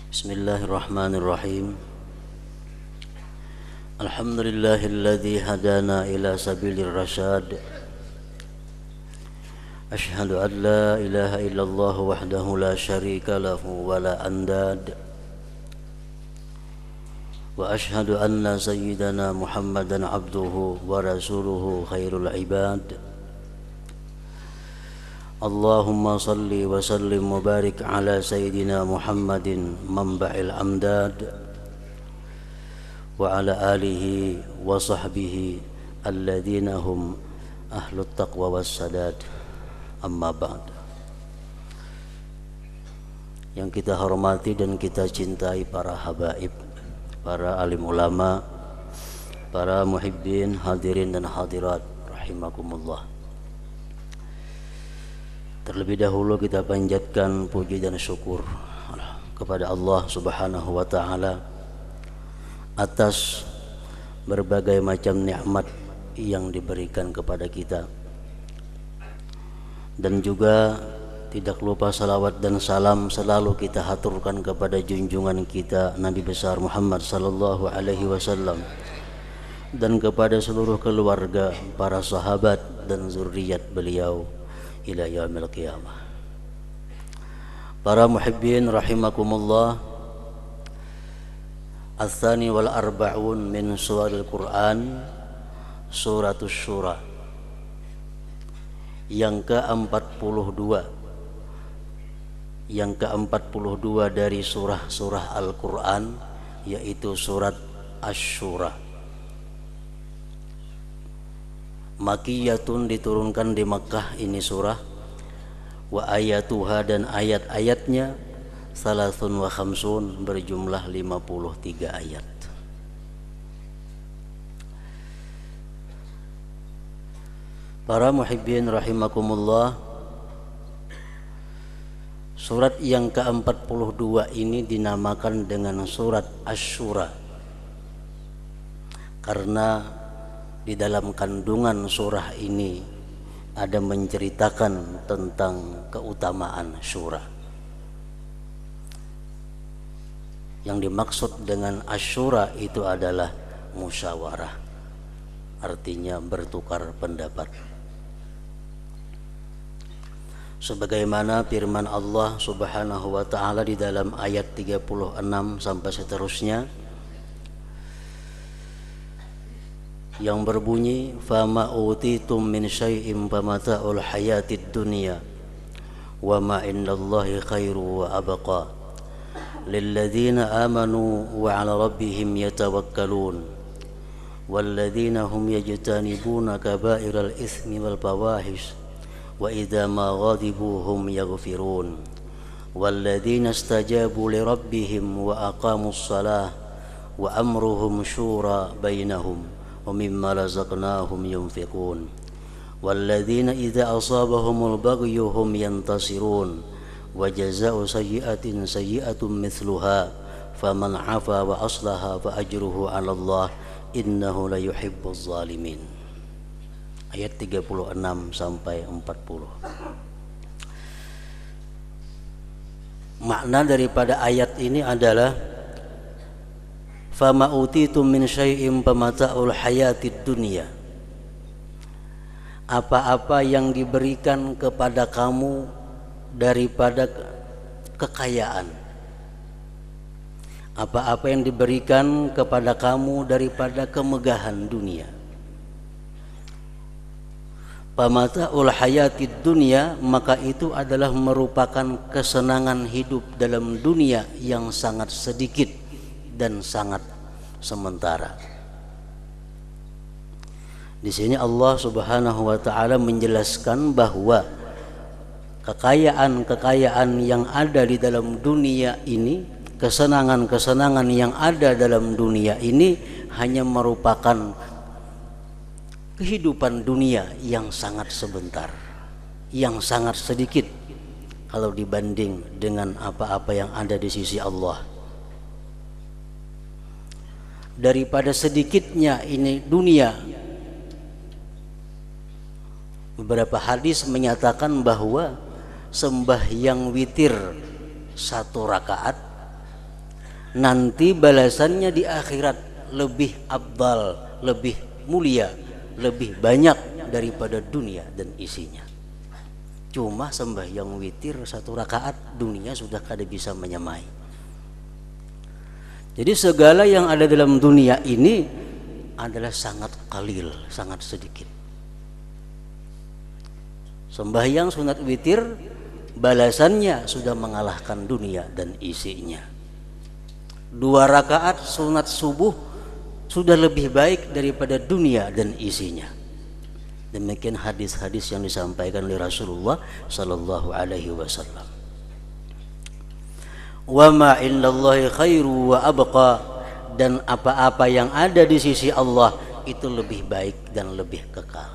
Bismillahirrahmanirrahim. Alhamdulillahilladzi hadana ila sabilir rasyad. Asyhadu an la ilaha illallah wahdahu la syarika lahu wa la andad. Wa asyhadu anna sayyidana Muhammadan abduhu wa rasuluhu khairul ibad. Allahumma salli wa sallim wa barik ala sayyidina Muhammadin manba'il amdad wa ala alihi wa sahbihi alladhina hum ahlut taqwa was sadad. Amma ba'd. Yang kita hormati dan kita cintai para habaib, para alim ulama, para muhibbin, hadirin dan hadirat rahimakumullah. Terlebih dahulu kita panjatkan puji dan syukur kepada Allah Subhanahu wa taala atas berbagai macam nikmat yang diberikan kepada kita. Dan juga tidak lupa salawat dan salam selalu kita haturkan kepada junjungan kita Nabi besar Muhammad sallallahu alaihi wasallam dan kepada seluruh keluarga, para sahabat dan zuriat beliau ila yaumil qiyamah. Para muhibbin rahimakumullah, Ats-tsani wal arba'un min suril Quran, suratus Syura, yang ke-42, yang ke-42 dari surah-surah Al-Quran, yaitu surat Asy-Syura. Makiyatun, diturunkan di Makkah ini surah. Wa ayatuha, dan ayat-ayatnya salasun wa khamsun, berjumlah 53 ayat. Para muhibbin rahimakumullah, surat yang ke-42 ini dinamakan dengan surat Asy-Syura karena di dalam kandungan surah ini ada menceritakan tentang keutamaan syura. Yang dimaksud dengan Asy-Syura itu adalah musyawarah, artinya bertukar pendapat. Sebagaimana firman Allah Subhanahu wa taala di dalam ayat 36 sampai seterusnya, yang berbunyi, fama utitum min syai'in famata'ul hayatid dunya wa ma indallahi khairu wa abqa lilladzina amanu wa 'ala rabbihim yatawakkalun walladzina hum yajtanibuna kaba'iral itsmi wal fawahish wa idza ma ghadibu hum yaghfirun walladzina istajabu li rabbihim wa aqamus shalah wa amruhum syura bainahum وَمِمَّا رَزَقْنَاهُمْ يُنْفِقُونَ وَالَّذِينَ إِذَا أَصَابَهُمُ الْبَغْيُ هُمْ يَنْتَصِرُونَ وَجَزَاءُ سَيِّئَةٍ سَيِّئَةٌ مِثْلُهَا فَمَنْ عَفَا وَأَصْلَحَ فَأَجْرُهُ عَلَى اللَّهِ إِنَّهُ لَيُحِبُّ الظَّالِمِينَ. Ayat 36 sampai 40. Makna daripada ayat ini adalah fama utitum min syai'in famata'ul hayatid dunya. Apa-apa yang diberikan kepada kamu daripada kekayaan, apa-apa yang diberikan kepada kamu daripada kemegahan dunia. Famata'ul hayatid dunya, maka itu adalah merupakan kesenangan hidup dalam dunia yang sangat sedikit dan sangat sementara. Di sini Allah Subhanahu wa taala menjelaskan bahwa kekayaan-kekayaan yang ada di dalam dunia ini, kesenangan-kesenangan yang ada dalam dunia ini hanya merupakan kehidupan dunia yang sangat sebentar, yang sangat sedikit kalau dibanding dengan apa-apa yang ada di sisi Allah. Daripada sedikitnya ini dunia, beberapa hadis menyatakan bahwa sembahyang witir 1 rakaat nanti balasannya di akhirat lebih afdal, lebih mulia, lebih banyak daripada dunia dan isinya. Cuma sembahyang witir 1 rakaat dunia sudah kada bisa menyamai. Jadi segala yang ada dalam dunia ini adalah sangat qalil, sangat sedikit. Sembahyang sunat witir balasannya sudah mengalahkan dunia dan isinya. 2 rakaat sunat subuh sudah lebih baik daripada dunia dan isinya. Demikian hadis-hadis yang disampaikan oleh Rasulullah sallallahu alaihi wasallam. Wa ma indallahi khairu wa abqa, dan apa-apa yang ada di sisi Allah itu lebih baik dan lebih kekal.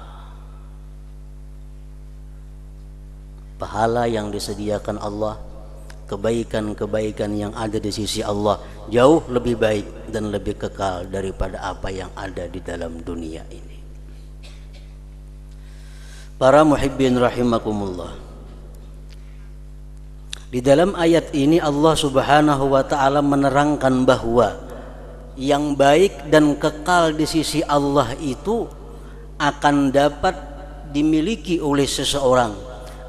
Pahala yang disediakan Allah, kebaikan-kebaikan yang ada di sisi Allah jauh lebih baik dan lebih kekal daripada apa yang ada di dalam dunia ini. Para muhibbin rahimakumullah, di dalam ayat ini Allah Subhanahu wa taala menerangkan bahwa yang baik dan kekal di sisi Allah itu akan dapat dimiliki oleh seseorang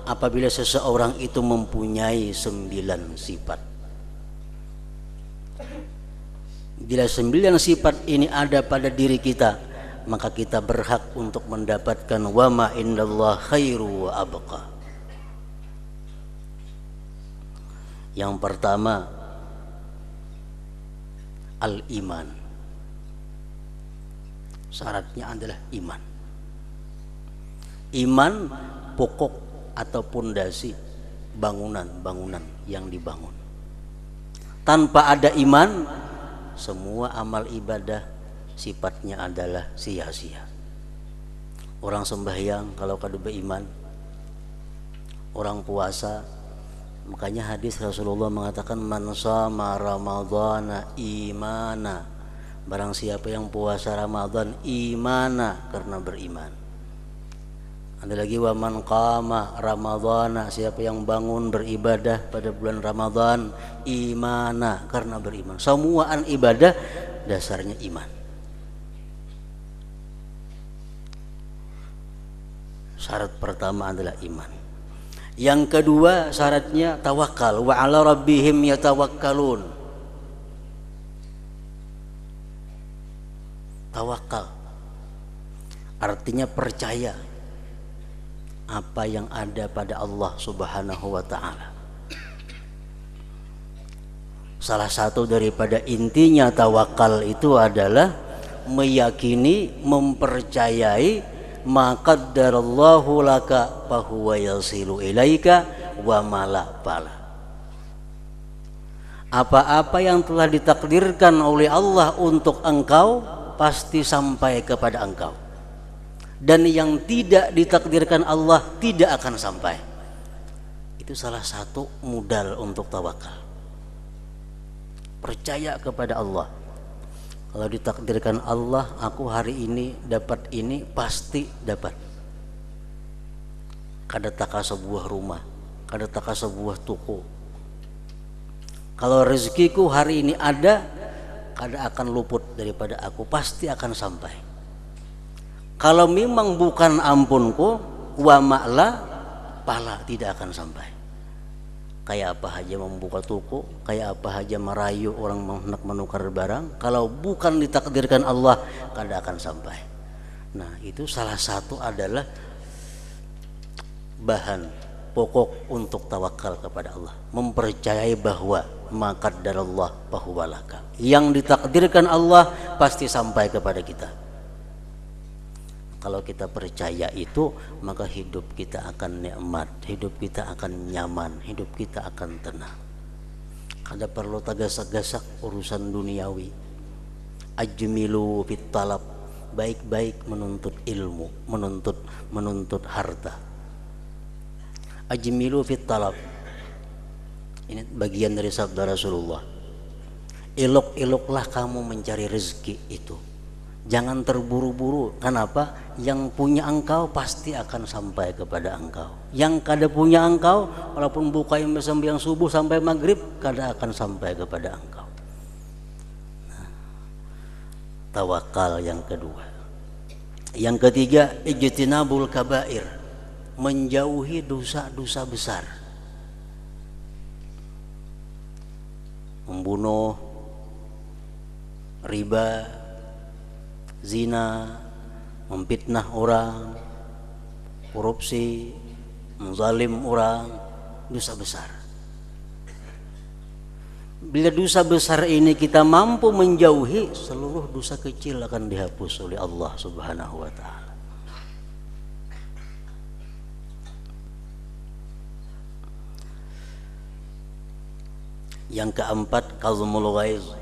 apabila seseorang itu mempunyai 9 sifat. Bila 9 sifat ini ada pada diri kita, maka kita berhak untuk mendapatkan wa ma indallah khairu wa abqa. Yang pertama, al-iman. Syaratnya adalah iman. Iman pokok atau pondasi bangunan-bangunan yang dibangun. Tanpa ada iman, semua amal ibadah sifatnya adalah sia-sia. Orang sembahyang kalau kada beriman, orang puasa, makanya hadis Rasulullah mengatakan man shama ramadhana imana, barang siapa yang puasa Ramadan imana, karena beriman. Ada lagi wa man qama ramadhana, siapa yang bangun beribadah pada bulan Ramadan imana, karena beriman. Semua ibadah dasarnya iman. Syarat pertama adalah iman. Yang kedua syaratnya tawakal. Wa 'ala rabbihim yatawakkalun. Tawakal artinya percaya apa yang ada pada Allah Subhanahu wa taala. Salah satu daripada intinya tawakal itu adalah meyakini, mempercayai ma qaddarallahu laka fahuwa yasilu ilaika wa mala bala. Apa-apa yang telah ditakdirkan oleh Allah untuk engkau pasti sampai kepada engkau, dan yang tidak ditakdirkan Allah tidak akan sampai. Itu salah satu modal untuk tawakal. Percaya kepada Allah. Kalau ditakdirkan Allah, aku hari ini dapat ini, pasti dapat. Kada taka sebuah rumah, kada taka sebuah toko. Kalau rezekiku hari ini ada, kada akan luput daripada aku, pasti akan sampai. Kalau memang bukan ampunku, wa ma'la pala, tidak akan sampai. Kayak apa aja membuka toko, kayak apa aja merayu orang hendak menukar barang, kalau bukan ditakdirkan Allah, kada akan sampai. Nah, itu salah satu adalah bahan pokok untuk tawakal kepada Allah, mempercayai bahwa maqaddarallah fahuwa laka, yang ditakdirkan Allah pasti sampai kepada kita. Kalau kita percaya itu, maka hidup kita akan nikmat, hidup kita akan nyaman, hidup kita akan tenang. Kada perlu tagasak-gasak urusan duniawi. Ajmilu fit talab, baik-baik menuntut ilmu, menuntut harta. Ajmilu fit talab, ini bagian dari sabda Rasulullah. Elok-eloklah kamu mencari rezeki itu. Jangan terburu-buru. Kenapa? Yang punya engkau pasti akan sampai kepada engkau. Yang kada punya engkau, walaupun buka yang sembahyang subuh sampai maghrib, kada akan sampai kepada engkau. tawakal yang kedua. Yang ketiga, ijtinabul kabair, menjauhi dosa-dosa besar. Membunuh, riba, zina, memfitnah orang, korupsi, menzalim orang, dosa besar. Bila dosa besar ini kita mampu menjauhi, seluruh dosa kecil akan dihapus oleh Allah Subhanahu wa taala. Yang keempat, kazmul ghaiz,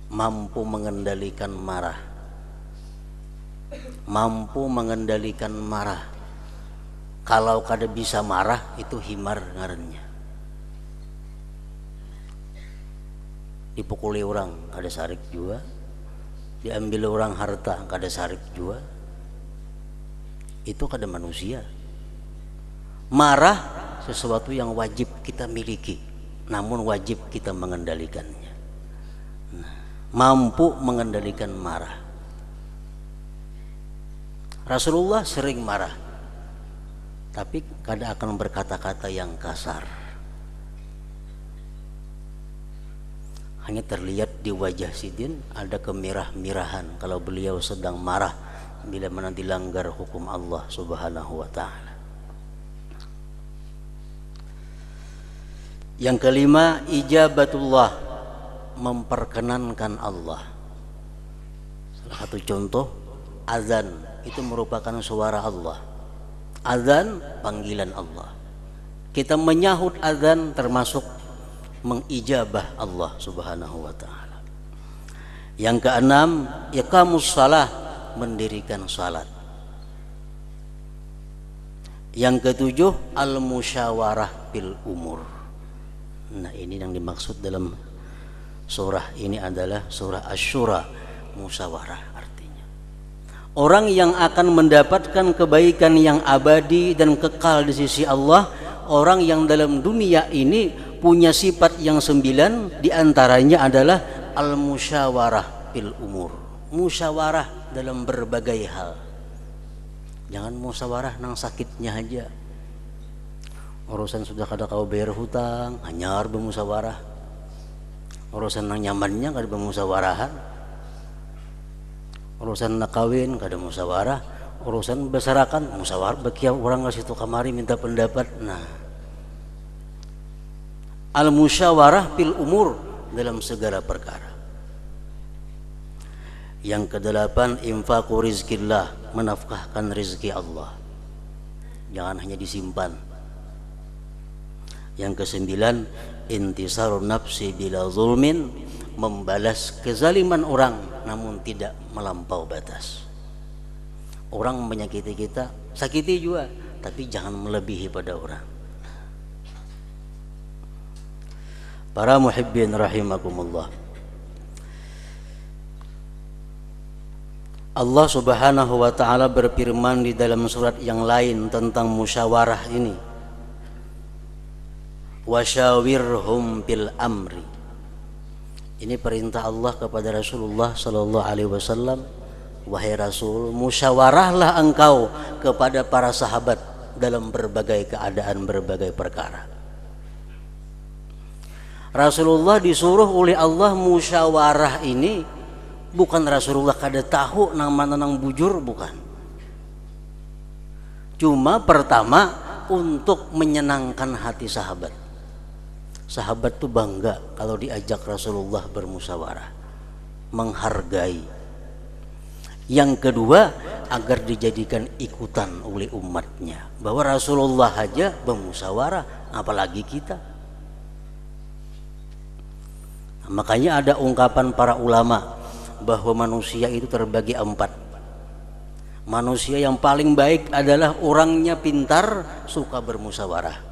mampu mengendalikan marah. Mampu mengendalikan marah. Kalau kada bisa marah, itu himar ngarannya. Dipukuli orang kada sarik jua, diambil orang harta kada sarik jua, itu kada manusia. Marah sesuatu yang wajib kita miliki, namun wajib kita mengendalikannya. Mampu mengendalikan marah. Rasulullah sering marah, tapi kada akan berkata-kata yang kasar. Hanya terlihat di wajah Sidin ada kemirah-mirahan kalau beliau sedang marah bila mana dilanggar hukum Allah Subhanahu wa taala. Yang kelima, ijabatullah, memperkenankan Allah. Salah satu contoh, azan itu merupakan suara Allah. Azan panggilan Allah. Kita menyahut azan termasuk mengijabah Allah Subhanahu wa taala. Yang keenam, iqamus shalah, mendirikan salat. Yang ketujuh, al-musyawarah bil umur. Nah, ini yang dimaksud dalam surah ini adalah surah Asy-Syura, musyawarah artinya. Orang yang akan mendapatkan kebaikan yang abadi dan kekal di sisi Allah, orang yang dalam dunia ini punya sifat yang 9, diantaranya adalah al-musyawarah bil umur, musyawarah dalam berbagai hal. Jangan musyawarah nang sakitnya aja. Urusan sudah kada kau bayar hutang, hanyar bermusyawarah. Urusan nang nyamannya kada bermusyawarahan. Urusan nak kawin kada musyawarah. Urusan besarakan musyawarah, bagi orang ke situ kamari minta pendapat. Nah, al-musyawarah fil umur, dalam segala perkara. Yang kedelapan, infaqu rizqillah, menafkahkan rezeki Allah. Jangan hanya disimpan. Yang kesembilan, intisarun nafsi bila zulmin, membalas kezaliman orang namun tidak melampau batas. Orang menyakiti kita, sakiti juga, tapi jangan melebihi pada orang. Para muhibbin rahimakumullah, Allah Subhanahu wa ta'ala berfirman di dalam surat yang lain tentang musyawarah ini, wasyawirhum bil amri. Ini perintah Allah kepada Rasulullah sallallahu alaihi wasallam, wahai Rasul, musyawarahlah engkau kepada para sahabat dalam berbagai keadaan, berbagai perkara. Rasulullah disuruh oleh Allah musyawarah ini, bukan Rasulullah kada tahu nang mana nang bujur, bukan. Cuma pertama untuk menyenangkan hati sahabat. Sahabat tuh bangga kalau diajak Rasulullah bermusyawarah, menghargai. Yang kedua, agar dijadikan ikutan oleh umatnya, bahwa Rasulullah aja bermusyawarah, apalagi kita. Makanya ada ungkapan para ulama bahwa manusia itu terbagi 4. Manusia yang paling baik adalah orangnya pintar, suka bermusyawarah.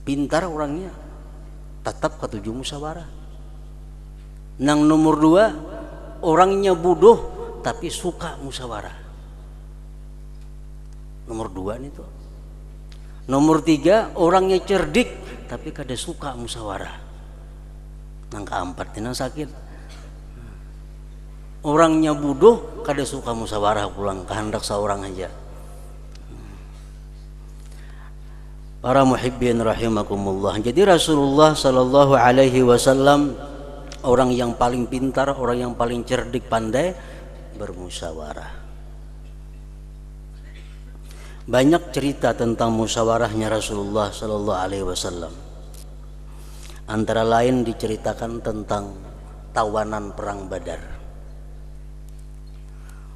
Pintar orangnya, tetap ketujuh musyawarah. Nang nomor 2, orangnya bodoh tapi suka musyawarah. Nomor 2 nih tuh. Nomor 3, orangnya cerdik tapi kada suka musyawarah. Nang keempat ini sakit, Orangnya bodoh kada suka musyawarah pulang, kehendak seorang aja. Para muhibbin rahimakumullah. Jadi Rasulullah sallallahu alaihi wasallam orang yang paling pintar, orang yang paling cerdik, pandai bermusyawarah. Banyak cerita tentang musyawarahnya Rasulullah sallallahu alaihi wasallam. Antara lain diceritakan tentang tawanan perang Badar.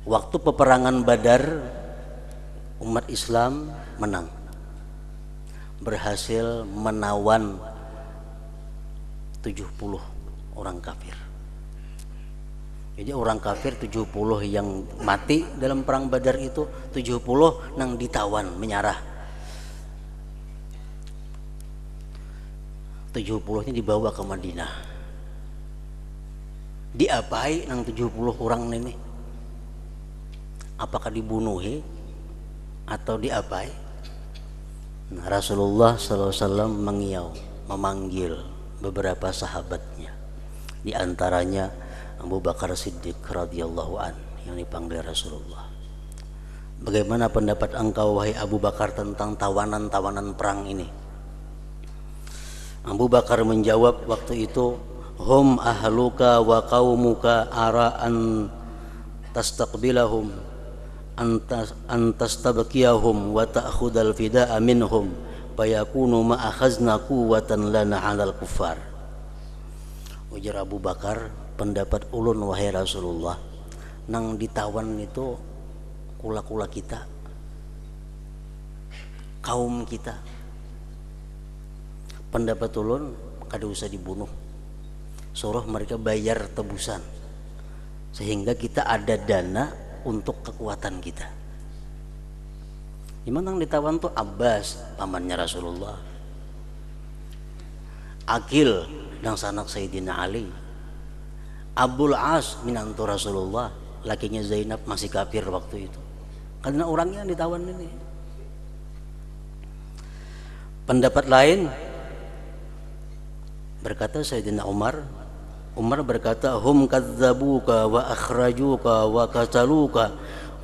Waktu peperangan Badar, umat Islam menang, berhasil menawan 70 orang kafir. Jadi orang kafir 70 yang mati dalam perang Badar itu 70 nang ditawan menyerah. 70-nya dibawa ke Madinah. Diapai nang 70 orang ini? Apakah dibunuhi atau diapai? Nah, Rasulullah SAW mengiau, memanggil beberapa sahabatnya, di antaranya Abu Bakar Siddiq radhiyallahu an yang dipanggil Rasulullah. Bagaimana pendapat engkau wahai Abu Bakar tentang tawanan-tawanan perang ini? Abu Bakar menjawab waktu itu, hum ahluka wa qaumuka ara'an tastaqbilahum antastabqiyahum wa ta'khudal fida'a minhum fayakunu ma akhazna quwwatan lana 'alal kuffar. Ujar Abu Bakar, pendapat ulun wahai Rasulullah, nang ditawan itu kula-kula kita, kaum kita. Pendapat ulun kada usah dibunuh, suruh mereka bayar tebusan sehingga kita ada dana untuk kekuatan kita. Gimana yang ditawan tuh? Abbas, pamannya Rasulullah, Aqil dan sanak Sayyidina Ali, Abdul As minantu Rasulullah, lakinya Zainab masih kafir waktu itu. Karena orangnya yang ditawan ini. Pendapat lain berkata Sayyidina Umar berkata, hum kadzabuka wa akhrajuka wa qataluka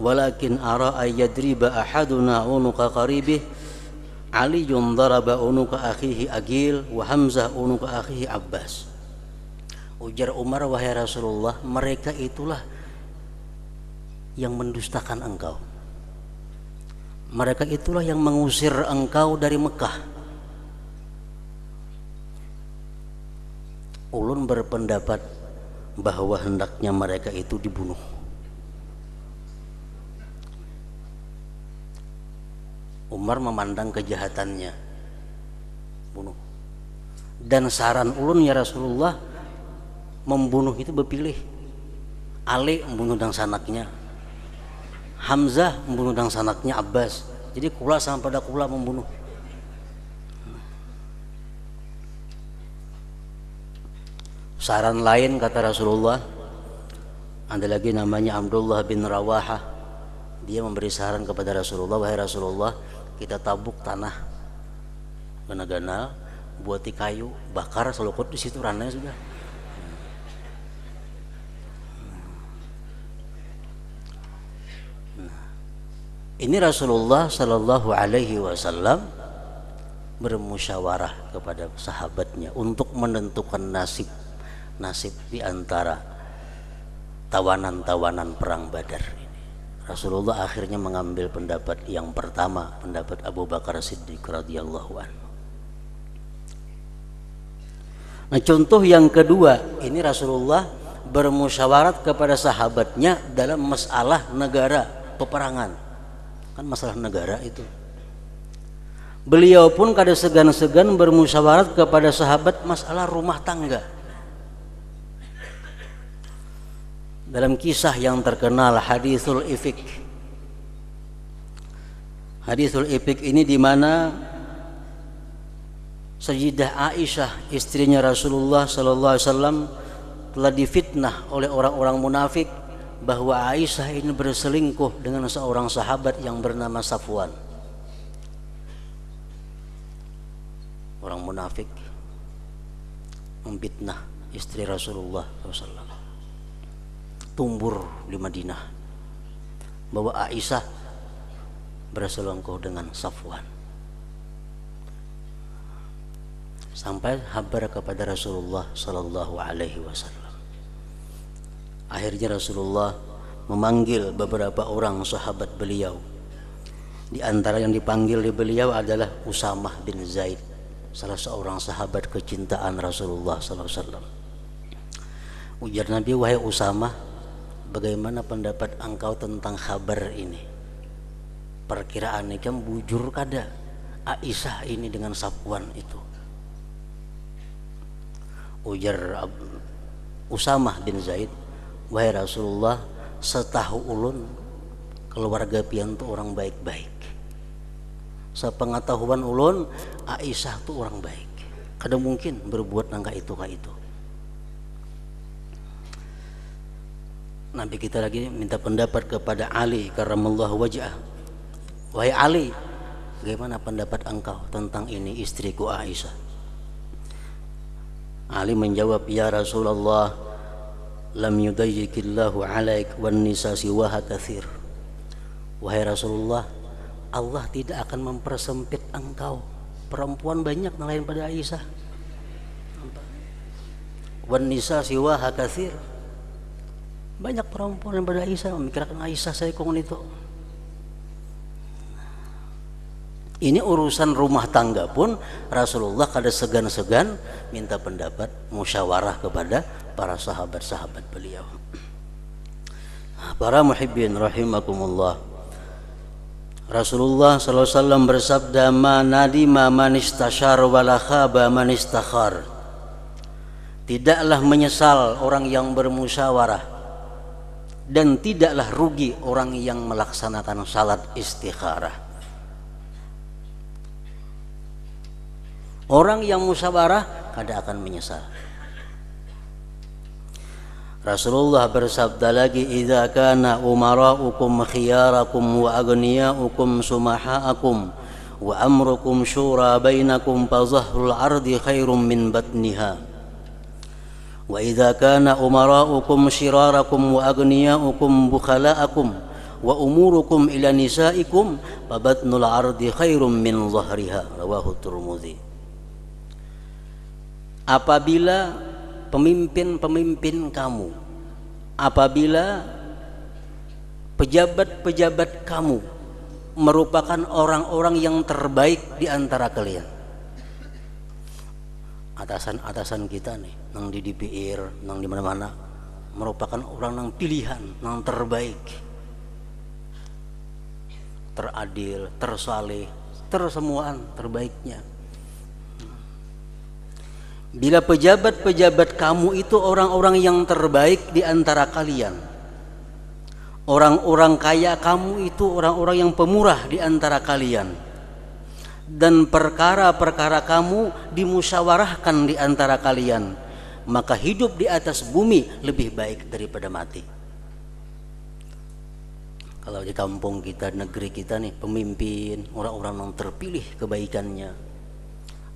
walakin ara ayyadriba ahaduna unuka qaribih. Ali daraba unuka akhihi Aqil wa Hamzah unuka akhihi Abbas. Ujar Umar, wahai Rasulullah, mereka itulah yang mendustakan engkau, mereka itulah yang mengusir engkau dari Mekah. Ulun berpendapat bahwa hendaknya mereka itu dibunuh. Umar memandang kejahatannya, bunuh. Dan saran ulun, ya Rasulullah, membunuh itu berpilih. Ali membunuh dan sanaknya, Hamzah membunuh dan sanaknya Abbas. Jadi kula sama pada kula membunuh. Saran lain kata Rasulullah, ada lagi namanya Abdullah bin Rawahah. Dia memberi saran kepada Rasulullah, wahai Rasulullah, kita tabuk tanah gana-gana, buati kayu, bakar selukut di situ rananya sudah. Ini Rasulullah Sallallahu Alaihi Wasallam bermusyawarah kepada sahabatnya untuk menentukan nasib di antara tawanan-tawanan perang Badar ini. Rasulullah akhirnya mengambil pendapat yang pertama, pendapat Abu Bakar Siddiq radhiyallahu anhu. Nah, contoh yang kedua, ini Rasulullah bermusyawarat kepada sahabatnya dalam masalah negara, peperangan. Kan masalah negara itu. Beliau pun kada segan-segan bermusyawarat kepada sahabat masalah rumah tangga. Dalam kisah yang terkenal Hadithul Ifk. Hadithul Ifk ini di mana Sayyidah Aisyah, istrinya Rasulullah sallallahu alaihi wasallam, telah difitnah oleh orang-orang munafik bahwa Aisyah ini berselingkuh dengan seorang sahabat yang bernama Safwan. Orang munafik memfitnah istri Rasulullah sallallahu alaihi wasallam. tumbur di Madinah bahwa Aisyah berselingkuh dengan Safwan. Sampai kabar kepada Rasulullah sallallahu alaihi wasallam. Akhirnya Rasulullah memanggil beberapa orang sahabat beliau. Di antara yang dipanggil di beliau adalah Usamah bin Zaid, salah seorang sahabat kecintaan Rasulullah sallallahu alaihi wasallam. Ujar Nabi, wahai Usamah, bagaimana pendapat engkau tentang kabar ini? Perkiraan ini kan bujur kada Aisyah ini dengan Safwan itu. Ujar Usamah bin Zaid, wahai Rasulullah, setahu ulun keluarga pian tu orang baik-baik. Sepengetahuan ulun Aisyah tu orang baik. Kada mungkin berbuat nangka itu ka itu. Nabi kita lagi minta pendapat kepada Ali karramallahu wajhah. Wahai Ali, bagaimana pendapat engkau tentang ini istriku Aisyah? Ali menjawab, ya Rasulullah, lam yudayyikillahu alaik wan nisa siwaha katsir. Wahai Rasulullah, Allah tidak akan mempersempit engkau. Perempuan banyak lain pada Aisyah. Wan nisa siwaha katsir. Banyak perempuan yang pada Aisyah, memikirkan Aisyah saya kong itu. Ini urusan rumah tangga pun Rasulullah kada segan-segan minta pendapat musyawarah kepada para sahabat-sahabat beliau. Para muhibbin rahimakumullah. Rasulullah sallallahu alaihi wasallam bersabda, "Ma nadima man istashar wa la khaba man istakhar." Tidaklah menyesal orang yang bermusyawarah, dan tidaklah rugi orang yang melaksanakan salat istikharah. Orang yang musyawarah kada akan menyesal. Rasulullah bersabda lagi, "Idza kana umara'ukum khiyarakum wa aghniya'ukum sumaha'akum wa amrukum syura bainakum fa zahrul ardi khairum min batniha. Wa idza kana umara'ukum shirarakum wa aghniya'ukum bukhala'akum wa umurukum ila nisaikum fa batnul ardi khairum min zahriha." Rawahu Tirmidzi. Apabila pemimpin-pemimpin kamu, apabila pejabat-pejabat kamu merupakan orang-orang yang terbaik di antara kalian, atasan-atasan kita nih, nang di DPR, nang di mana-mana, merupakan orang nang pilihan, nang terbaik, teradil, tersaleh, tersemuaan terbaiknya. Bila pejabat-pejabat kamu itu orang-orang yang terbaik di antara kalian, orang-orang kaya kamu itu orang-orang yang pemurah di antara kalian, dan perkara-perkara kamu dimusyawarahkan di antara kalian, maka hidup di atas bumi lebih baik daripada mati. Kalau di kampung kita, negeri kita nih, pemimpin orang-orang yang terpilih kebaikannya,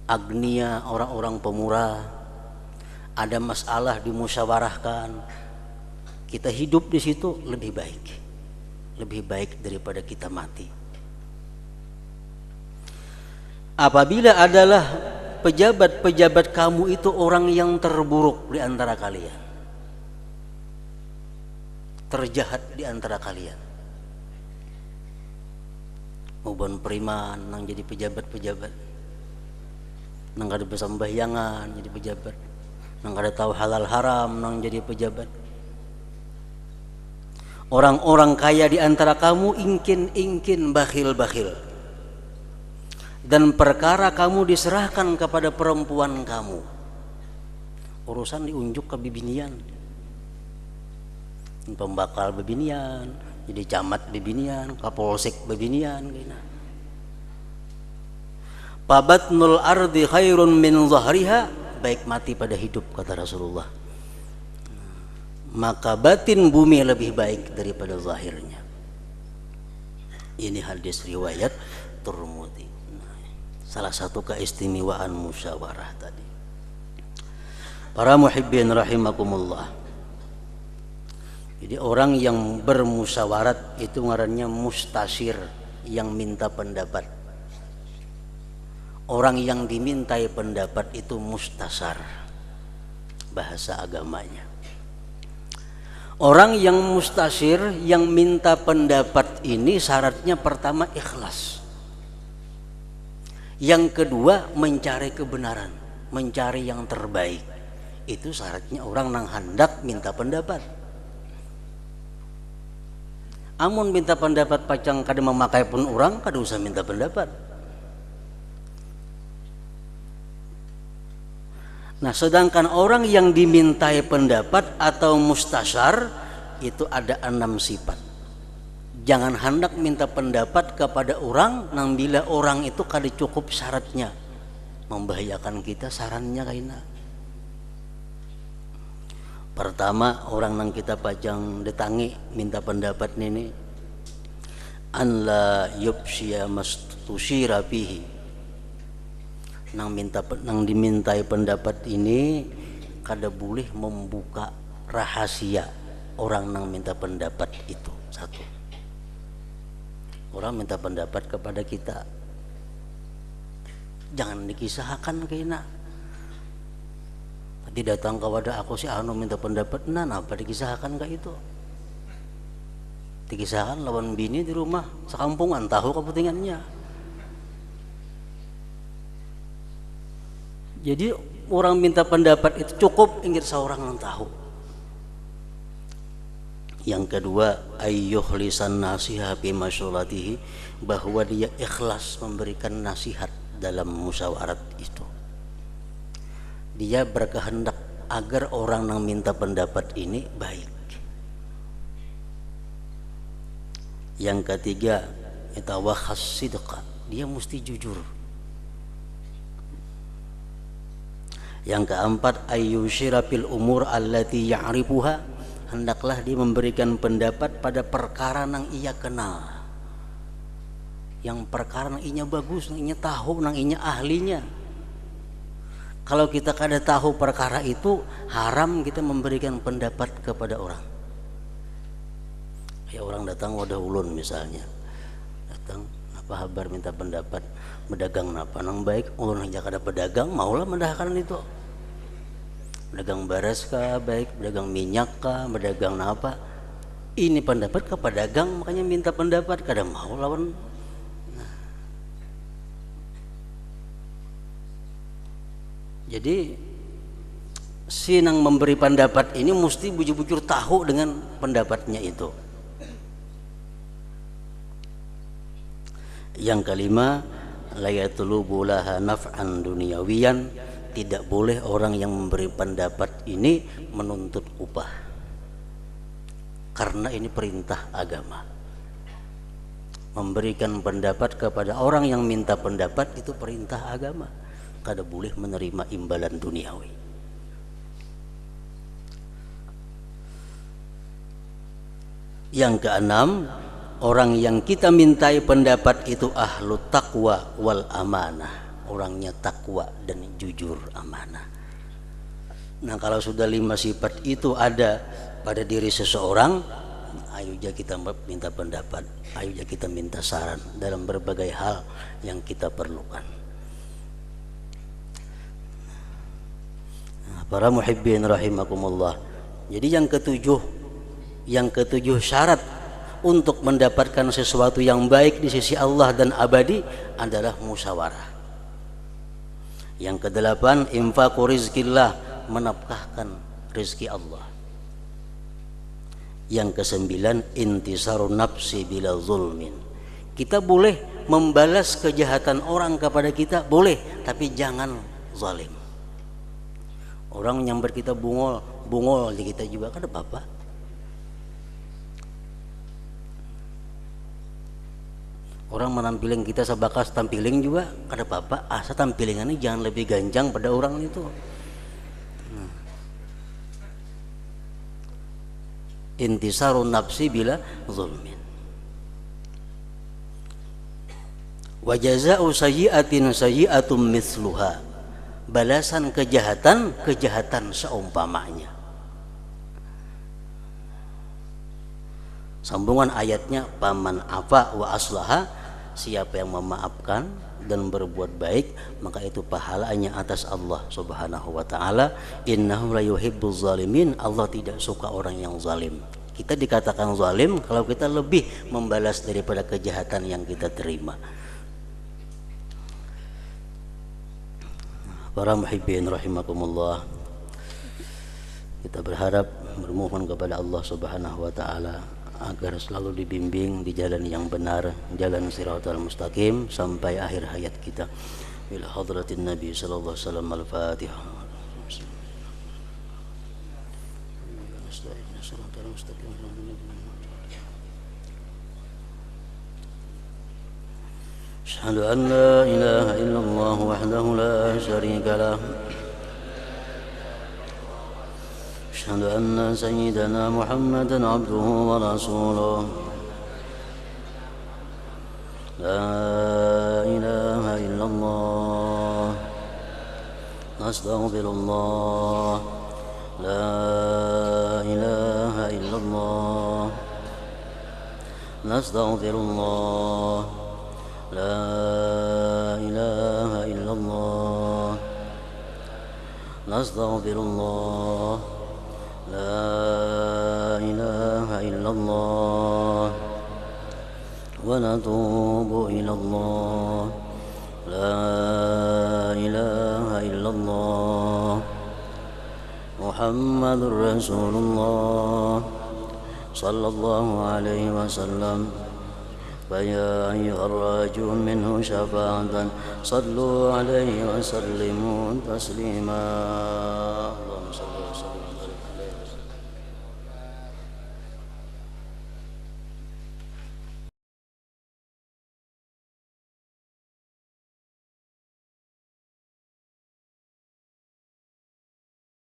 agnia orang-orang pemurah, ada masalah dimusyawarahkan, kita hidup di situ lebih baik daripada kita mati. Apabila adalah pejabat-pejabat kamu itu orang yang terburuk di antara kalian, terjahat di antara kalian, maupun periman nang jadi pejabat-pejabat, nang kada bersembahyangan jadi pejabat, nang kada tahu halal haram nang jadi pejabat. Orang-orang kaya di antara kamu ingkin bakhil-bakhil, dan perkara kamu diserahkan kepada perempuan kamu, urusan diunjuk ke bibinian, pembakal bibinian, jadi camat bibinian, kapolsek bibinian gini. Pabatnul ardi khairun min zahriha, baik mati pada hidup, kata Rasulullah. Maka batin bumi lebih baik daripada zahirnya. Ini hadis riwayat Tirmidzi. Salah satu keistimewaan musyawarah tadi. Para muhibbin rahimakumullah. Jadi orang yang bermusyawarat itu ngarannya mustasir, yang minta pendapat. Orang yang dimintai pendapat itu mustasar, bahasa agamanya. Orang yang mustasir, yang minta pendapat ini syaratnya pertama ikhlas. Yang kedua mencari kebenaran, mencari yang terbaik. Itu syaratnya orang nang hendak minta pendapat. Amun minta pendapat pacang kada memakai pun orang kada usah minta pendapat. Nah, sedangkan orang yang dimintai pendapat atau mustasyar itu ada 6 sifat. Jangan hendak minta pendapat kepada orang nang bila orang itu kada cukup syaratnya, membahayakan kita sarannya kaina. Pertama, orang nang kita pajang detangi minta pendapat ini, an la yubshiya mastusyira fihi. Nang dimintai pendapat ini kada boleh membuka rahasia orang nang minta pendapat itu. Satu, orang minta pendapat kepada kita, jangan dikisahkan kaina. Tadi datang kepada aku si anu minta pendapat, nah apa dikisahkan kayak itu? Dikisahkan lawan bini di rumah sekampungan tahu kepentingannya. Jadi orang minta pendapat itu cukup ingat seorang yang tahu. Yang kedua, ayyuhlisan nasiha fi masyuratihi, bahwa dia ikhlas memberikan nasihat dalam musyawarat itu. Dia berkehendak agar orang yang minta pendapat ini baik. Yang ketiga, itawakhas sidqa, dia mesti jujur. Yang keempat, ayyushira fil umur allati ya'rifuha, hendaklah dia memberikan pendapat pada perkara yang ia kenal, yang perkara yang ia bagus, yang ia tahu, yang ia ahlinya. Kalau kita kada tahu perkara itu, haram kita memberikan pendapat kepada orang. Ya, orang datang wadah ulun misalnya, datang apa kabar minta pendapat berdagang napa nang baik, ulun aja kada pedagang, maulah mendahkan itu. Berdagang beras kah baik, berdagang minyak kah, berdagang napa? Ini pendapat ke pedagang, makanya minta pendapat, kada mau lawan. Jadi si nang memberi pendapat ini mesti bujur-bujur tahu dengan pendapatnya itu. Yang kelima, la yatlubu laha naf'an dunyawiyan, tidak boleh orang yang memberi pendapat ini menuntut upah, karena ini perintah agama. Memberikan pendapat kepada orang yang minta pendapat itu perintah agama, kada boleh menerima imbalan duniawi. Yang keenam, orang yang kita mintai pendapat itu ahlu taqwa wal amanah, orangnya takwa dan jujur, amanah. Nah, kalau sudah 5 sifat itu ada pada diri seseorang, ayo aja kita minta pendapat, ayo aja kita minta saran dalam berbagai hal yang kita perlukan. Nah, para muhibbin rahimakumullah. Jadi yang ketujuh syarat untuk mendapatkan sesuatu yang baik di sisi Allah dan abadi adalah musyawarah. Yang kedelapan, infaqu rizqillah, menafkahkan rezeki Allah. Yang kesembilan, intisarun nafsi bila zulmin, kita boleh membalas kejahatan orang kepada kita, boleh, tapi jangan zalim. Orang nyamber kita bungol di kita juga kan apa-apa. Orang menampilin kita sebakas tampiling juga kada apa-apa, asa tampilingannya jangan lebih ganjang pada orang itu. Intisarun nafsi bila zulmin. Wa jazaa'u sayyi'atin sayyi'atum mithluha, balasan kejahatan seumpamanya. Sambungan ayatnya, paman afa wa aslaha, siapa yang memaafkan dan berbuat baik maka itu pahalanya atas Allah Subhanahu wa taala. Innahu la yuhibbuz zalimin, Allah tidak suka orang yang zalim. Kita dikatakan zalim kalau kita lebih membalas daripada kejahatan yang kita terima. Para muhibbin rahimakumullah, kita berharap bermohon kepada Allah Subhanahu wa taala agar selalu dibimbing di jalan yang benar, jalan siratal mustaqim sampai akhir hayat kita. Ila hadratin Nabi sallallahu alaihi wasallam. Al-Fatihah. Asyhadu an la ilaha illallah wahdahu la syarika lah. أشهد أن سيدنا محمدا عبده ورسوله. لا إله إلا الله نستغفر الله. لا إله إلا الله نستغفر الله. لا إله إلا الله نستغفر الله. لا إله إلا الله ونتوب إلى الله. لا إله إلا الله محمد رسول الله صلى الله عليه وسلم. فيا أيها الراجون منه شفاعة صلوا عليه وسلموا تسليما.